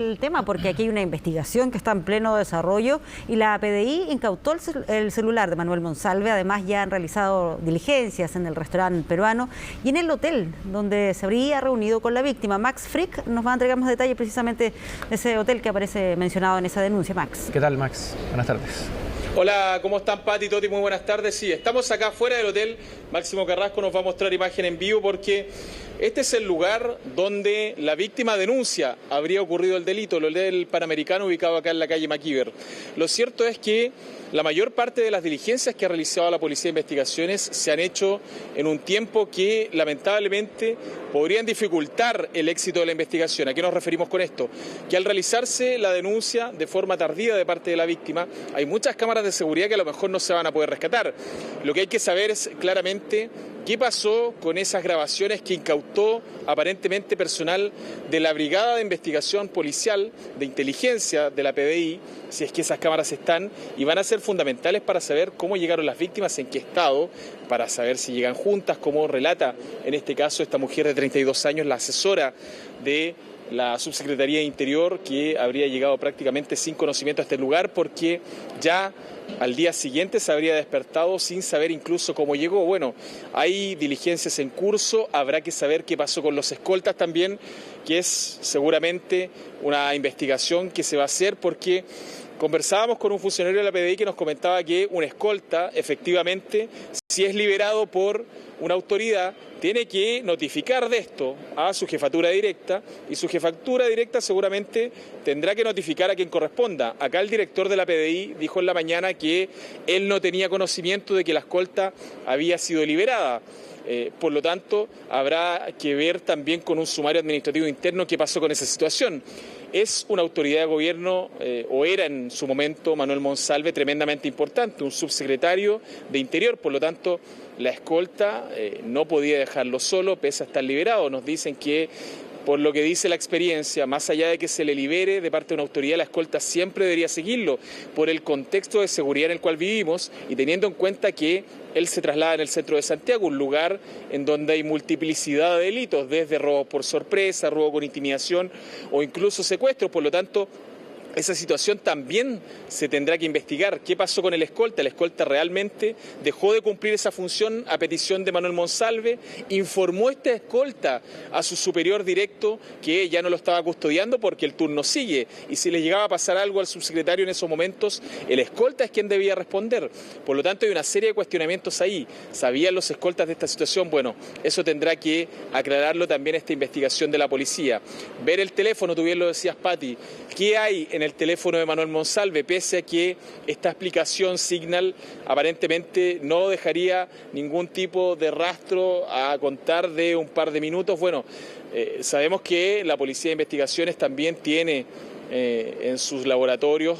el tema porque aquí hay una investigación que está en pleno desarrollo y la PDI incautó el celular de Manuel Monsalve. Además, ya han realizado diligencias en el restaurante peruano y en el hotel donde se habría reunido con la víctima. Max Frick nos va a entregar más detalles precisamente de ese hotel que aparece mencionado en esa denuncia. Max. ¿Qué tal, Max? Buenas tardes. Hola, ¿cómo están, Pati, Toti? Muy buenas tardes. Sí, estamos acá fuera del hotel. Máximo Carrasco nos va a mostrar imagen en vivo porque este es el lugar donde la víctima denuncia habría ocurrido el delito, el hotel Panamericano ubicado acá en la calle Maquíver. Lo cierto es que la mayor parte de las diligencias que ha realizado la Policía de Investigaciones se han hecho en un tiempo que lamentablemente podrían dificultar el éxito de la investigación. ¿A qué nos referimos con esto? Que al realizarse la denuncia de forma tardía de parte de la víctima, hay muchas cámaras de seguridad que a lo mejor no se van a poder rescatar. Lo que hay que saber es claramente qué pasó con esas grabaciones que incautó aparentemente personal de la Brigada de Investigación Policial de Inteligencia de la PDI, si es que esas cámaras están, y van a ser fundamentales para saber cómo llegaron las víctimas, en qué estado, para saber si llegan juntas, como relata en este caso esta mujer de 32 años, la asesora de la Subsecretaría de Interior, que habría llegado prácticamente sin conocimiento a este lugar porque ya al día siguiente se habría despertado sin saber incluso cómo llegó. Bueno, hay diligencias en curso, habrá que saber qué pasó con los escoltas también, que es seguramente una investigación que se va a hacer porque conversábamos con un funcionario de la PDI que nos comentaba que un escolta, efectivamente, si es liberado por una autoridad, tiene que notificar de esto a su jefatura directa y su jefatura directa seguramente tendrá que notificar a quien corresponda. Acá el director de la PDI dijo en la mañana que él no tenía conocimiento de que la escolta había sido liberada. Por lo tanto, habrá que ver también con un sumario administrativo interno qué pasó con esa situación. Es una autoridad de gobierno, o era en su momento Manuel Monsalve, tremendamente importante, un subsecretario de Interior, por lo tanto, la escolta no podía dejarlo solo, pese a estar liberado. Nos dicen que, por lo que dice la experiencia, más allá de que se le libere de parte de una autoridad, la escolta siempre debería seguirlo, por el contexto de seguridad en el cual vivimos y teniendo en cuenta que él se traslada en el centro de Santiago, un lugar en donde hay multiplicidad de delitos, desde robo por sorpresa, robo con intimidación o incluso secuestro. Por lo tanto, esa situación también se tendrá que investigar. ¿Qué pasó con el escolta? El escolta realmente dejó de cumplir esa función a petición de Manuel Monsalve, informó esta escolta a su superior directo que ya no lo estaba custodiando porque el turno sigue y si le llegaba a pasar algo al subsecretario en esos momentos, el escolta es quien debía responder. Por lo tanto, hay una serie de cuestionamientos ahí. ¿Sabían los escoltas de esta situación? Bueno, eso tendrá que aclararlo también esta investigación de la policía. Ver el teléfono, tú bien lo decías, Pati, ¿qué hay en el teléfono de Manuel Monsalve? Pese a que esta explicación Signal aparentemente no dejaría ningún tipo de rastro a contar de un par de minutos. Bueno, sabemos que la Policía de Investigaciones también tiene en sus laboratorios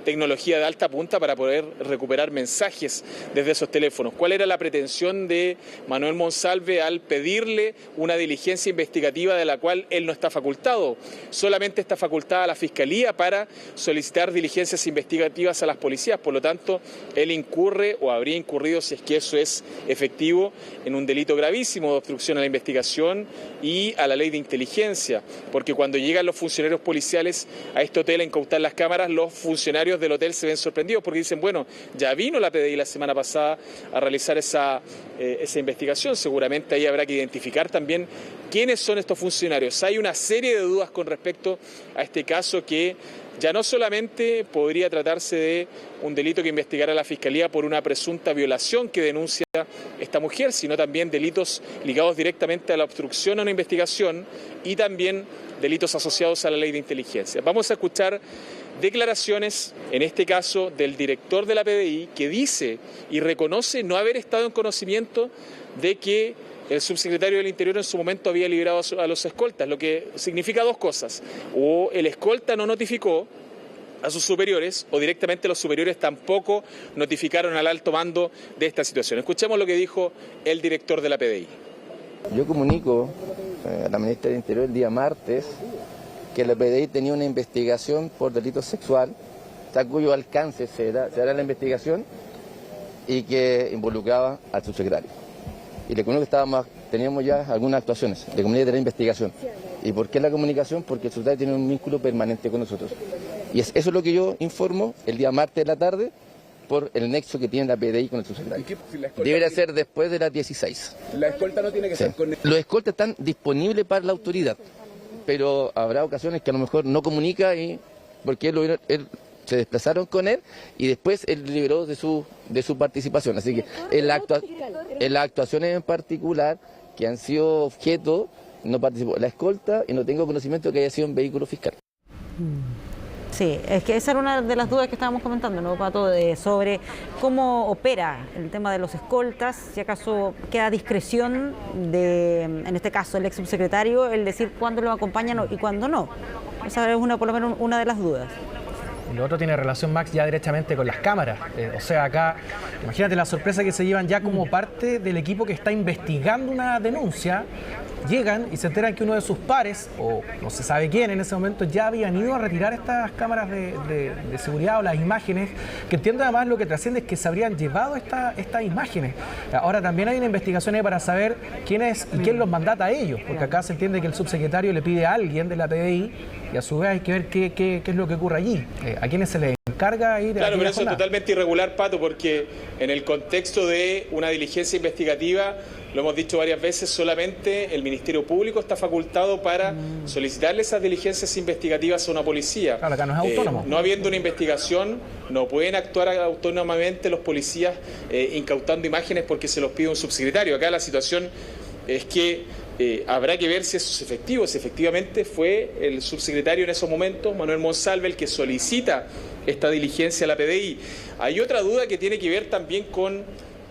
tecnología de alta punta para poder recuperar mensajes desde esos teléfonos. ¿Cuál era la pretensión de Manuel Monsalve al pedirle una diligencia investigativa de la cual él no está facultado? Solamente está facultada la Fiscalía para solicitar diligencias investigativas a las policías. Por lo tanto, él incurre o habría incurrido, si es que eso es efectivo, en un delito gravísimo de obstrucción a la investigación y a la ley de inteligencia, porque cuando llegan los funcionarios policiales a este hotel a incautar las cámaras, los funcionarios del hotel se ven sorprendidos porque dicen, bueno, ya vino la PDI la semana pasada a realizar esa investigación, seguramente ahí habrá que identificar también quiénes son estos funcionarios. Hay una serie de dudas con respecto a este caso que ya no solamente podría tratarse de un delito que investigará la Fiscalía por una presunta violación que denuncia esta mujer, sino también delitos ligados directamente a la obstrucción a una investigación y también delitos asociados a la ley de inteligencia. Vamos a escuchar declaraciones, en este caso, del director de la PDI, que dice y reconoce no haber estado en conocimiento de que el subsecretario del Interior en su momento había liberado a los escoltas, lo que significa dos cosas: o el escolta no notificó a sus superiores o directamente los superiores tampoco notificaron al alto mando de esta situación. Escuchemos lo que dijo el director de la PDI. Yo comunico a la ministra del Interior el día martes que la PDI tenía una investigación por delito sexual, a cuyo alcance se hará la investigación y que involucraba al subsecretario. Y le comunico que teníamos ya algunas actuaciones, le comuniqué de la investigación. ¿Y por qué la comunicación? Porque el subsecretario tiene un vínculo permanente con nosotros. Y eso es lo que yo informo el día martes de la tarde por el nexo que tiene la PDI con el subsecretario. Debería ser después de las 16. La escolta no tiene que ser con... Los escoltas están disponibles para la autoridad, pero habrá ocasiones que a lo mejor no comunica y porque él se desplazaron con él y después él liberó de su participación. Así que en las actuaciones en particular que han sido objeto, no participó la escolta y no tengo conocimiento de que haya sido un vehículo fiscal. Sí, es que esa era una de las dudas que estábamos comentando, ¿no, Pato? Sobre cómo opera el tema de los escoltas, si acaso queda discreción de, en este caso, el ex subsecretario, el decir cuándo lo acompañan y cuándo no. Esa es por lo menos una de las dudas. Lo otro tiene relación, Max, ya directamente con las cámaras. O sea, acá, imagínate la sorpresa que se llevan ya como parte del equipo que está investigando una denuncia. Llegan y se enteran que uno de sus pares, o no se sabe quién en ese momento, ya habían ido a retirar estas cámaras de seguridad o las imágenes, que entiendo además lo que trasciende es que se habrían llevado estas imágenes. Ahora también hay una investigación ahí para saber quién es y quién los mandata a ellos, porque acá se entiende que el subsecretario le pide a alguien de la PDI y a su vez hay que ver qué es lo que ocurre allí, a quiénes se les encarga ir. Claro, pero eso es totalmente irregular, Pato, porque en el contexto de una diligencia investigativa, lo hemos dicho varias veces, solamente el Ministerio Público está facultado para solicitarle esas diligencias investigativas a una policía. Claro, acá no es autónomo. No habiendo una investigación, no pueden actuar autónomamente los policías incautando imágenes porque se los pide un subsecretario. Acá la situación es que habrá que ver si eso es efectivo, si efectivamente fue el subsecretario en esos momentos, Manuel Monsalve, el que solicita esta diligencia a la PDI. Hay otra duda que tiene que ver también con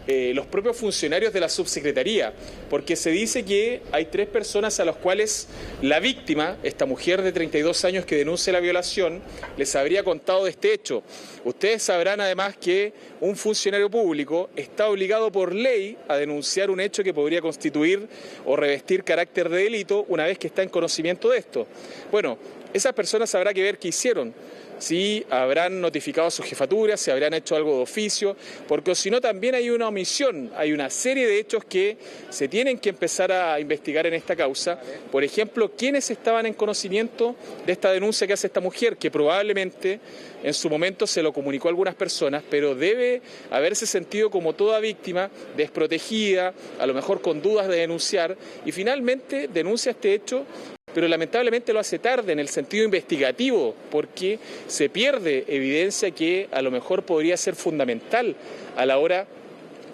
los propios funcionarios de la subsecretaría, porque se dice que hay 3 personas a las cuales la víctima, esta mujer de 32 años que denuncia la violación, les habría contado de este hecho. Ustedes sabrán además que un funcionario público está obligado por ley a denunciar un hecho que podría constituir o revestir carácter de delito una vez que está en conocimiento de esto. Bueno, esas personas habrá que ver qué hicieron. Si habrán notificado a su jefatura, si habrán hecho algo de oficio, porque si no también hay una omisión, hay una serie de hechos que se tienen que empezar a investigar en esta causa. Por ejemplo, ¿quiénes estaban en conocimiento de esta denuncia que hace esta mujer? Que probablemente en su momento se lo comunicó a algunas personas, pero debe haberse sentido como toda víctima, desprotegida, a lo mejor con dudas de denunciar, y finalmente denuncia este hecho, pero lamentablemente lo hace tarde en el sentido investigativo, porque se pierde evidencia que a lo mejor podría ser fundamental a la hora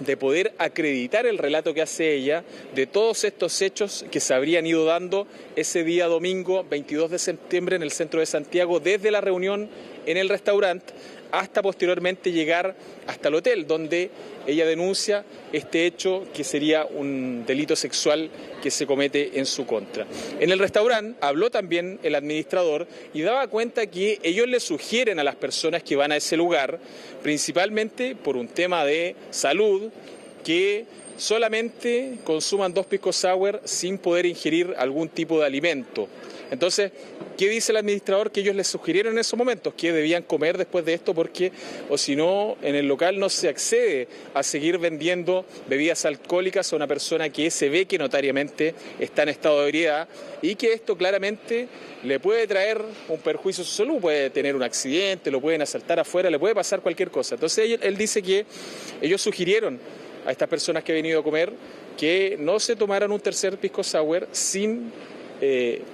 de poder acreditar el relato que hace ella de todos estos hechos que se habrían ido dando ese día domingo 22 de septiembre en el centro de Santiago, desde la reunión en el restaurante hasta posteriormente llegar hasta el hotel, donde ella denuncia este hecho que sería un delito sexual que se comete en su contra. En el restaurante habló también el administrador y daba cuenta que ellos le sugieren a las personas que van a ese lugar, principalmente por un tema de salud, que solamente consuman 2 pisco sour sin poder ingerir algún tipo de alimento. Entonces, ¿qué dice el administrador? Que ellos les sugirieron en esos momentos que debían comer después de esto porque, o si no, en el local no se accede a seguir vendiendo bebidas alcohólicas a una persona que se ve que notariamente está en estado de ebriedad y que esto claramente le puede traer un perjuicio a su salud, puede tener un accidente, lo pueden asaltar afuera, le puede pasar cualquier cosa. Entonces, él dice que ellos sugirieron a estas personas que han venido a comer que no se tomaran un tercer pisco sour sin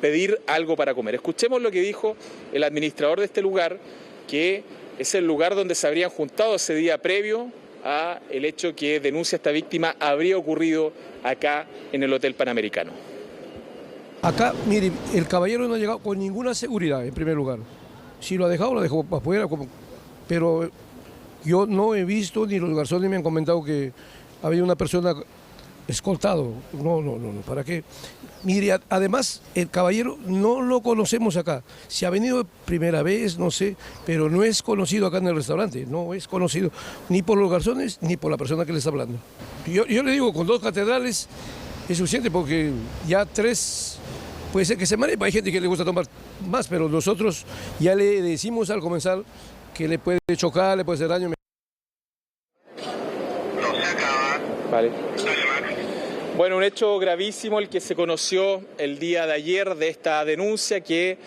pedir algo para comer. Escuchemos lo que dijo el administrador de este lugar, que es el lugar donde se habrían juntado ese día previo a el hecho que denuncia esta víctima habría ocurrido acá en el Hotel Panamericano. Acá, mire, el caballero no ha llegado con ninguna seguridad, en primer lugar. Si lo ha dejado, lo dejó para afuera, pero yo no he visto, ni los garzones me han comentado que había una persona escoltado. No, ¿para qué? Mire, además, el caballero no lo conocemos acá. Si ha venido primera vez, no sé, pero no es conocido acá en el restaurante. No es conocido ni por los garzones ni por la persona que le está hablando. Yo le digo, con 2 catedrales es suficiente porque ya 3 puede ser que se maree. Hay gente que le gusta tomar más, pero nosotros ya le decimos al comensal que le puede chocar, le puede hacer daño. Vale. Bueno, un hecho gravísimo el que se conoció el día de ayer de esta denuncia que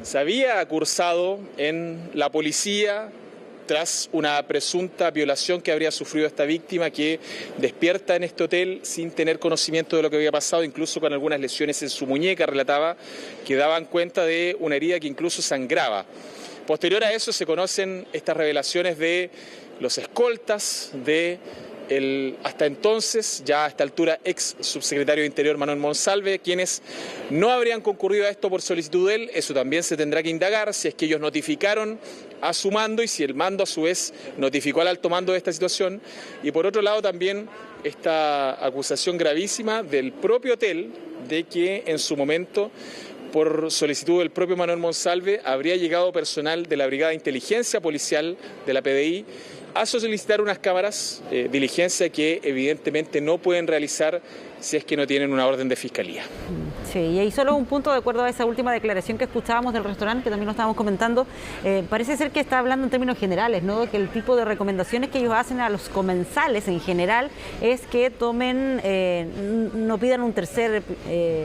se había cursado en la policía tras una presunta violación que habría sufrido esta víctima, que despierta en este hotel sin tener conocimiento de lo que había pasado, incluso con algunas lesiones en su muñeca, relataba, que daban cuenta de una herida que incluso sangraba. Posterior a eso se conocen estas revelaciones de los escoltas de hasta entonces, ya a esta altura, ex subsecretario de Interior Manuel Monsalve, quienes no habrían concurrido a esto por solicitud de él. Eso también se tendrá que indagar, si es que ellos notificaron a su mando y si el mando a su vez notificó al alto mando de esta situación. Y por otro lado también esta acusación gravísima del propio hotel de que en su momento, por solicitud del propio Manuel Monsalve, habría llegado personal de la Brigada de Inteligencia Policial de la PDI a solicitar unas cámaras, diligencia que evidentemente no pueden realizar si es que no tienen una orden de fiscalía. Sí, y ahí solo un punto de acuerdo a esa última declaración que escuchábamos del restaurante, que también lo estábamos comentando, parece ser que está hablando en términos generales, ¿no? Que el tipo de recomendaciones que ellos hacen a los comensales en general es que tomen, no pidan un tercer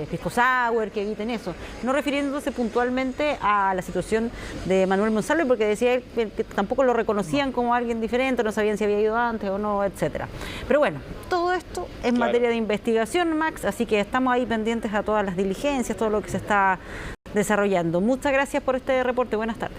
pisco sour, que eviten eso, no refiriéndose puntualmente a la situación de Manuel Monsalve, porque decía él que tampoco lo reconocían como alguien diferente, no sabían si había ido antes o no, etcétera. Pero bueno, todo esto es materia de investigación, Max, así que estamos ahí pendientes a todas las diligencias, todo lo que se está desarrollando. Muchas gracias por este reporte. Buenas tardes.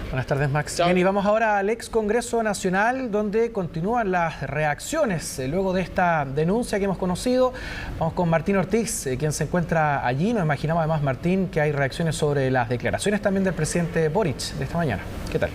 Buenas tardes, Max. Chao. Bien, y vamos ahora al ex Congreso Nacional, donde continúan las reacciones luego de esta denuncia que hemos conocido. Vamos con Martín Ortiz, quien se encuentra allí. Nos imaginamos además, Martín, que hay reacciones sobre las declaraciones también del presidente Boric de esta mañana. ¿Qué tal?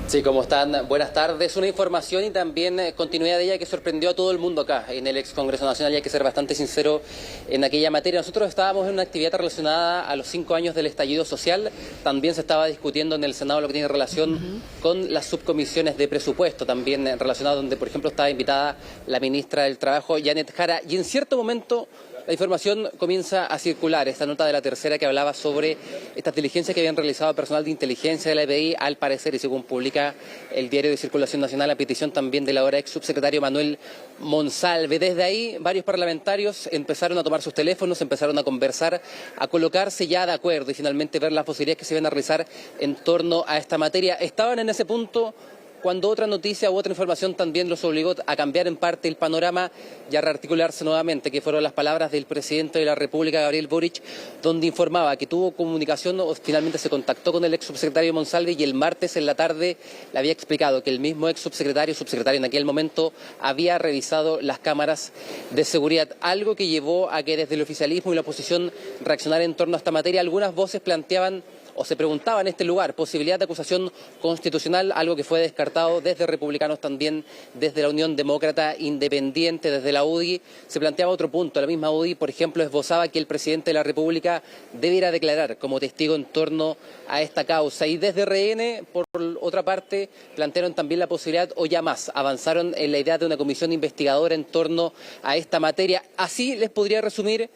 Sí, ¿cómo están? Buenas tardes. Una información y también continuidad de ella que sorprendió a todo el mundo acá en el ex Congreso Nacional, y hay que ser bastante sincero en aquella materia. Nosotros estábamos en una actividad relacionada a los 5 años del estallido social. También se estaba discutiendo en el Senado lo que tiene relación con las subcomisiones de presupuesto, también relacionado donde, por ejemplo, estaba invitada la ministra del Trabajo, Janet Jara, y en cierto momento la información comienza a circular, esta nota de La Tercera que hablaba sobre estas diligencias que habían realizado el personal de inteligencia de la EPI, al parecer, y según publica el diario de Circulación Nacional, a petición también del ahora ex subsecretario Manuel Monsalve. Desde ahí, varios parlamentarios empezaron a tomar sus teléfonos, empezaron a conversar, a colocarse ya de acuerdo y finalmente ver las posibilidades que se iban a realizar en torno a esta materia. Estaban en ese punto cuando otra noticia u otra información también los obligó a cambiar en parte el panorama y a rearticularse nuevamente, que fueron las palabras del presidente de la República, Gabriel Boric, donde informaba que tuvo comunicación o finalmente se contactó con el ex subsecretario Monsalve, y el martes en la tarde le había explicado que el mismo ex subsecretario en aquel momento, había revisado las cámaras de seguridad, algo que llevó a que desde el oficialismo y la oposición reaccionara en torno a esta materia. Algunas voces planteaban o se preguntaba en este lugar posibilidad de acusación constitucional, algo que fue descartado desde republicanos, también desde la Unión Demócrata Independiente, desde la UDI. Se planteaba otro punto. La misma UDI, por ejemplo, esbozaba que el presidente de la República debiera declarar como testigo en torno a esta causa. Y desde RN, por otra parte, plantearon también la posibilidad, o ya más, avanzaron en la idea de una comisión investigadora en torno a esta materia. Así les podría resumir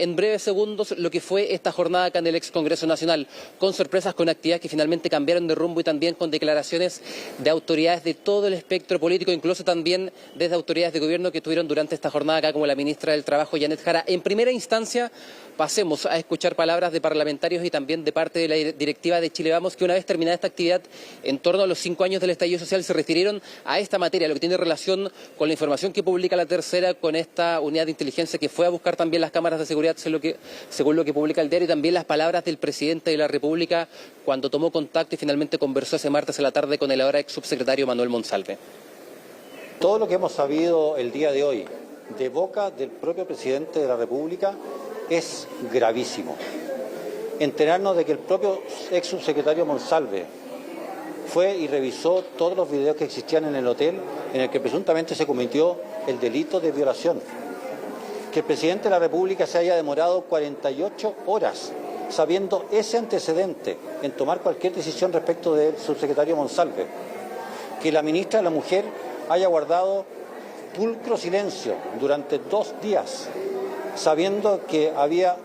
en breves segundos lo que fue esta jornada acá en el ex Congreso Nacional, con sorpresas, con actividades que finalmente cambiaron de rumbo y también con declaraciones de autoridades de todo el espectro político, incluso también desde autoridades de gobierno que estuvieron durante esta jornada acá, como la ministra del Trabajo, Janet Jara. En primera instancia, pasemos a escuchar palabras de parlamentarios y también de parte de la directiva de Chile Vamos, que una vez terminada esta actividad, en torno a los 5 años del estallido social, se refirieron a esta materia, lo que tiene relación con la información que publica La Tercera, con esta unidad de inteligencia que fue a buscar también las cámaras de seguridad, según lo que publica el diario, y también las palabras del presidente de la República cuando tomó contacto y finalmente conversó ese martes en la tarde con el ahora ex subsecretario Manuel Monsalve. Todo lo que hemos sabido el día de hoy de boca del propio presidente de la República es gravísimo. Enterarnos de que el propio ex subsecretario Monsalve fue y revisó todos los videos que existían en el hotel en el que presuntamente se cometió el delito de violación. Que el presidente de la República se haya demorado 48 horas sabiendo ese antecedente en tomar cualquier decisión respecto del subsecretario Monsalve. Que la ministra de la Mujer haya guardado pulcro silencio durante 2 días, sabiendo que había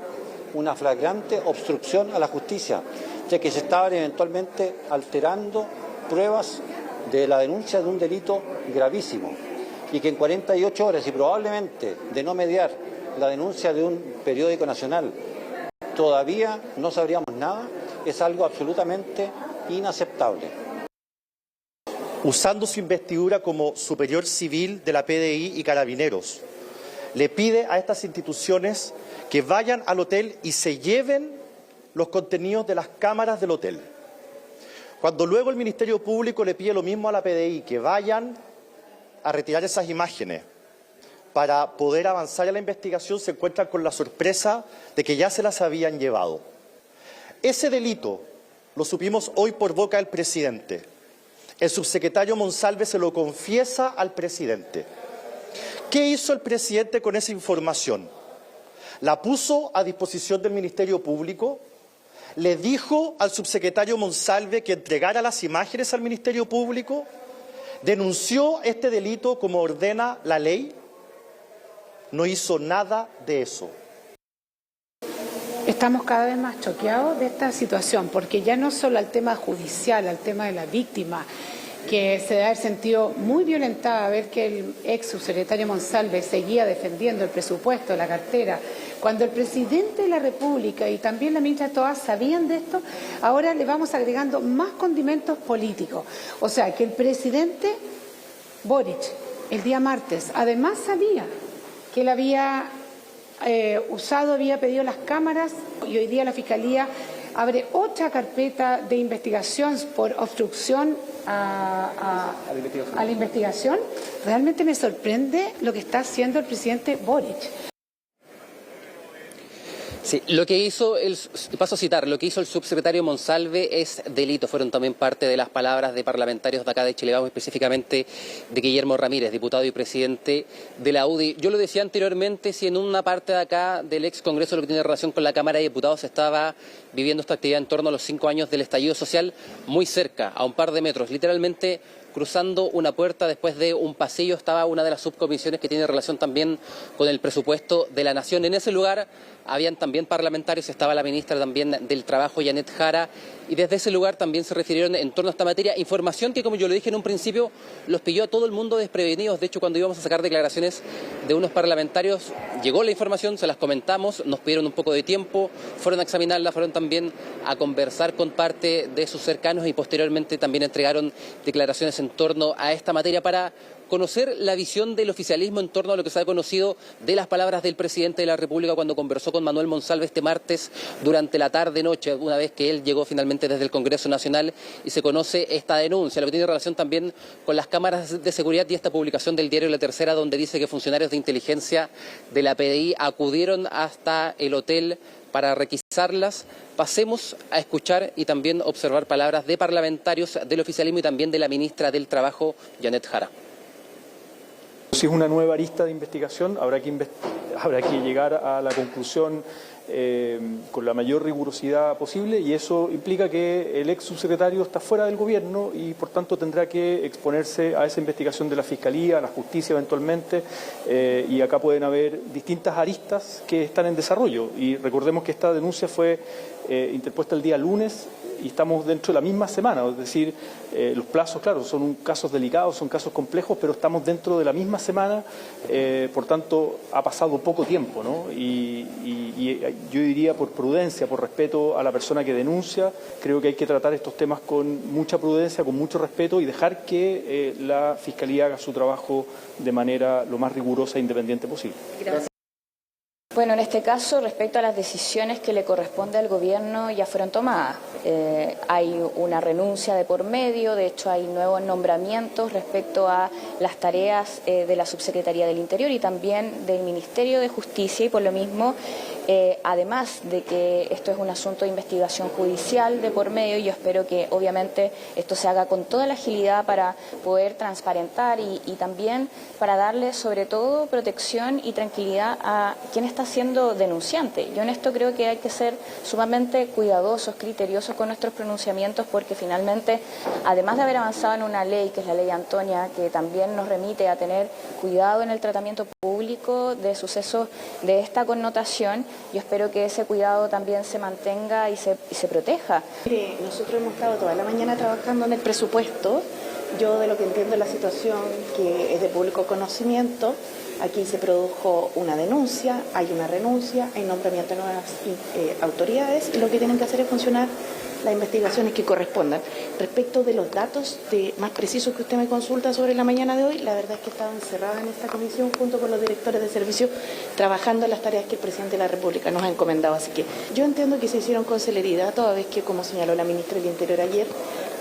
una flagrante obstrucción a la justicia, ya que se estaban eventualmente alterando pruebas de la denuncia de un delito gravísimo. y que en 48 horas y probablemente de no mediar la denuncia de un periódico nacional todavía no sabríamos nada, es algo absolutamente inaceptable. Usando su investidura como superior civil de la PDI y Carabineros, le pide a estas instituciones que vayan al hotel y se lleven los contenidos de las cámaras del hotel. Cuando luego el Ministerio Público le pide lo mismo a la PDI, que vayan a retirar esas imágenes para poder avanzar en la investigación, se encuentran con la sorpresa de que ya se las habían llevado. Ese delito lo supimos hoy por boca del presidente. El subsecretario Monsalve se lo confiesa al presidente. ¿Qué hizo el presidente con esa información? ¿La puso a disposición del Ministerio Público? ¿Le dijo al subsecretario Monsalve que entregara las imágenes al Ministerio Público? ¿Denunció este delito como ordena la ley? No hizo nada de eso. Estamos cada vez más choqueados de esta situación, porque ya no solo al tema judicial, al tema de la víctima, que se da el sentido muy violentada a ver que el ex subsecretario Monsalve seguía defendiendo el presupuesto, la cartera, cuando el presidente de la República y también la ministra Toá sabían de esto, ahora le vamos agregando más condimentos políticos. O sea, que el presidente Boric, el día martes, además sabía que él había había pedido las cámaras y hoy día la Fiscalía abre otra carpeta de investigación por obstrucción a la investigación. Realmente me sorprende lo que está haciendo el presidente Boric. Sí, lo que hizo, paso a citar, lo que hizo el subsecretario Monsalve es delito. Fueron también parte de las palabras de parlamentarios de acá de Chile Vamos, específicamente de Guillermo Ramírez, diputado y presidente de la UDI. Yo lo decía anteriormente, si en una parte de acá del ex Congreso, lo que tiene relación con la Cámara de Diputados, se estaba viviendo esta actividad en torno a los 5 años del estallido social, muy cerca, a un par de metros, literalmente cruzando una puerta después de un pasillo, estaba una de las subcomisiones que tiene relación también con el presupuesto de la Nación. En ese lugar habían también parlamentarios, estaba la ministra también del Trabajo, Janet Jara, y desde ese lugar también se refirieron en torno a esta materia. Información que, como yo lo dije en un principio, los pilló a todo el mundo desprevenidos. De hecho, cuando íbamos a sacar declaraciones de unos parlamentarios, llegó la información, se las comentamos, nos pidieron un poco de tiempo, fueron a examinarla, fueron también a conversar con parte de sus cercanos y posteriormente también entregaron declaraciones en torno a esta materia para conocer la visión del oficialismo en torno a lo que se ha conocido de las palabras del presidente de la República cuando conversó con Manuel Monsalve este martes durante la tarde-noche, una vez que él llegó finalmente desde el Congreso Nacional y se conoce esta denuncia, lo que tiene relación también con las cámaras de seguridad y esta publicación del diario La Tercera, donde dice que funcionarios de inteligencia de la PDI acudieron hasta el hotel para requisarlas. Pasemos a escuchar y también observar palabras de parlamentarios del oficialismo y también de la ministra del Trabajo, Janet Jara. Si es una nueva arista de investigación, habrá que llegar a la conclusión con la mayor rigurosidad posible, y eso implica que el ex subsecretario está fuera del gobierno y por tanto tendrá que exponerse a esa investigación de la Fiscalía, a la justicia eventualmente, y acá pueden haber distintas aristas que están en desarrollo. Y recordemos que esta denuncia fue interpuesta el día lunes y estamos dentro de la misma semana, es decir, los plazos, claro, son casos delicados, son casos complejos, pero estamos dentro de la misma semana, por tanto ha pasado poco tiempo, ¿no? Y yo diría, por prudencia, por respeto a la persona que denuncia, creo que hay que tratar estos temas con mucha prudencia, con mucho respeto y dejar que la Fiscalía haga su trabajo de manera lo más rigurosa e independiente posible. Gracias. Bueno, en este caso, respecto a las decisiones que le corresponde al gobierno, ya fueron tomadas. Hay una renuncia de por medio, de hecho hay nuevos nombramientos respecto a las tareas de la Subsecretaría del Interior y también del Ministerio de Justicia, y por lo mismo, además de que esto es un asunto de investigación judicial de por medio, yo espero que obviamente esto se haga con toda la agilidad para poder transparentar y también para darle sobre todo protección y tranquilidad a quien está siendo denunciante. Yo en esto creo que hay que ser sumamente cuidadosos, criteriosos con nuestros pronunciamientos, porque finalmente, además de haber avanzado en una ley, que es la ley Antonia, que también nos remite a tener cuidado en el tratamiento público de sucesos de esta connotación, yo espero que ese cuidado también se mantenga y se proteja. Nosotros hemos estado toda la mañana trabajando en el presupuesto Yo de lo que entiendo la situación, que es de público conocimiento, aquí se produjo una denuncia, hay una renuncia, hay nombramiento de nuevas autoridades y lo que tienen que hacer es funcionar las investigaciones que correspondan. Respecto de los datos más precisos que usted me consulta sobre la mañana de hoy, la verdad es que estaba encerrada en esta comisión junto con los directores de servicio trabajando en las tareas que el presidente de la República nos ha encomendado. Así que yo entiendo que se hicieron con celeridad, toda vez que, como señaló la ministra del Interior ayer,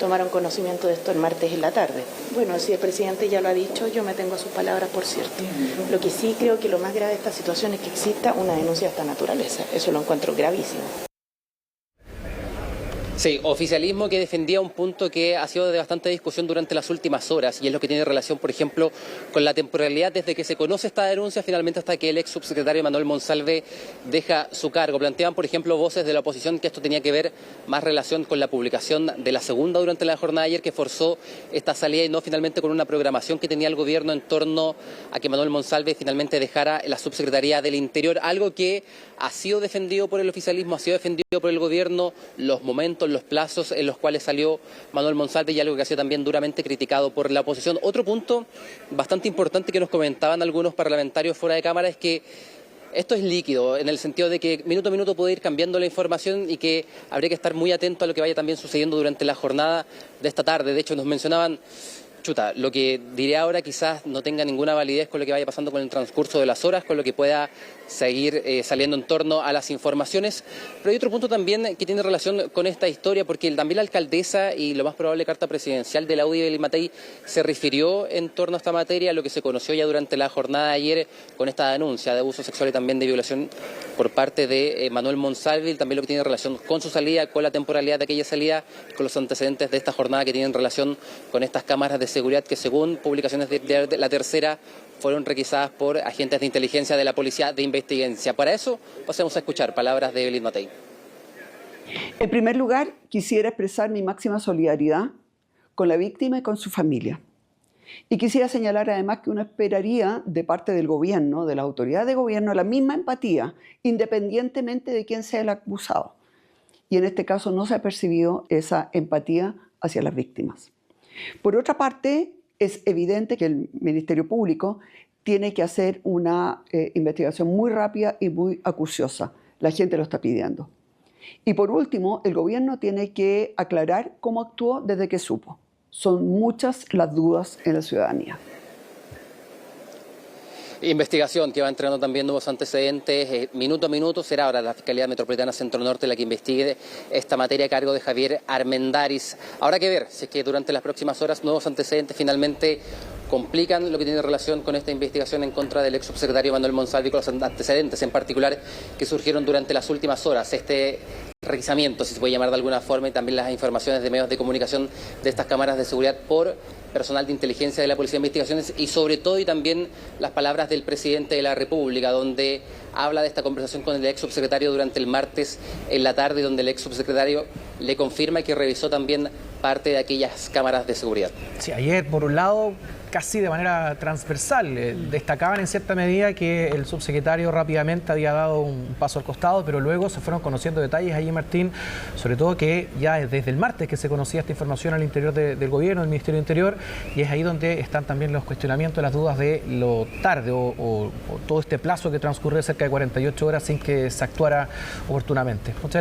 tomaron conocimiento de esto el martes en la tarde. Bueno, si el presidente ya lo ha dicho, yo me tengo a sus palabras por cierto. Lo que sí creo que lo más grave de esta situación es que exista una denuncia de esta naturaleza. Eso lo encuentro gravísimo. Sí, oficialismo que defendía un punto que ha sido de bastante discusión durante las últimas horas y es lo que tiene relación, por ejemplo, con la temporalidad desde que se conoce esta denuncia finalmente hasta que el ex subsecretario Manuel Monsalve deja su cargo. Planteaban, por ejemplo, voces de la oposición que esto tenía que ver más relación con la publicación de la segunda durante la jornada de ayer que forzó esta salida y no finalmente con una programación que tenía el gobierno en torno a que Manuel Monsalve finalmente dejara la subsecretaría del Interior, algo que ha sido defendido por el oficialismo, ha sido defendido por el gobierno, los momentos, los plazos en los cuales salió Manuel Monsalve y algo que ha sido también duramente criticado por la oposición. Otro punto bastante importante que nos comentaban algunos parlamentarios fuera de cámara es que esto es líquido, en el sentido de que minuto a minuto puede ir cambiando la información y que habría que estar muy atento a lo que vaya también sucediendo durante la jornada de esta tarde. De hecho, nos mencionaban, lo que diré ahora quizás no tenga ninguna validez con lo que vaya pasando con el transcurso de las horas, con lo que pueda seguir saliendo en torno a las informaciones. Pero hay otro punto también que tiene relación con esta historia, porque también la alcaldesa y lo más probable carta presidencial de la UDI, Evelyn Matei, se refirió en torno a esta materia, a lo que se conoció ya durante la jornada de ayer con esta denuncia de abuso sexual y también de violación por parte de Manuel Monsalve, y también lo que tiene relación con su salida, con la temporalidad de aquella salida, con los antecedentes de esta jornada que tienen relación con estas cámaras de seguridad que según publicaciones de La Tercera fueron requisadas por agentes de inteligencia de la Policía de Investigación. Para eso pasemos a escuchar palabras de Evelyn Matei. En primer lugar, quisiera expresar mi máxima solidaridad con la víctima y con su familia. Y quisiera señalar además que uno esperaría de parte del gobierno, de la autoridad de gobierno, la misma empatía, independientemente de quién sea el acusado. Y en este caso no se ha percibido esa empatía hacia las víctimas. Por otra parte, es evidente que el Ministerio Público tiene que hacer una investigación muy rápida y muy acuciosa. La gente lo está pidiendo. Y por último, el gobierno tiene que aclarar cómo actuó desde que supo. Son muchas las dudas en la ciudadanía. Investigación que va entregando también nuevos antecedentes. Minuto a minuto será ahora la Fiscalía Metropolitana Centro Norte la que investigue esta materia a cargo de Javier Armendáriz. Habrá que ver si es que durante las próximas horas nuevos antecedentes finalmente complican lo que tiene relación con esta investigación en contra del ex subsecretario Manuel Monsalve y con los antecedentes en particular que surgieron durante las últimas horas. Este requisamiento, si se puede llamar de alguna forma, y también las informaciones de medios de comunicación de estas cámaras de seguridad por personal de inteligencia de la Policía de Investigaciones y sobre todo y también las palabras del presidente de la República, donde habla de esta conversación con el ex subsecretario durante el martes en la tarde, donde el ex subsecretario le confirma que revisó también parte de aquellas cámaras de seguridad. Sí, ayer por un lado casi de manera transversal destacaban en cierta medida que el subsecretario rápidamente había dado un paso al costado, pero luego se fueron conociendo detalles allí, Martín, sobre todo que ya desde el martes que se conocía esta información al interior del gobierno, del Ministerio del Interior, y es ahí donde están también los cuestionamientos, las dudas de lo tarde o todo este plazo que transcurrió cerca de 48 horas sin que se actuara oportunamente. Muchas gracias.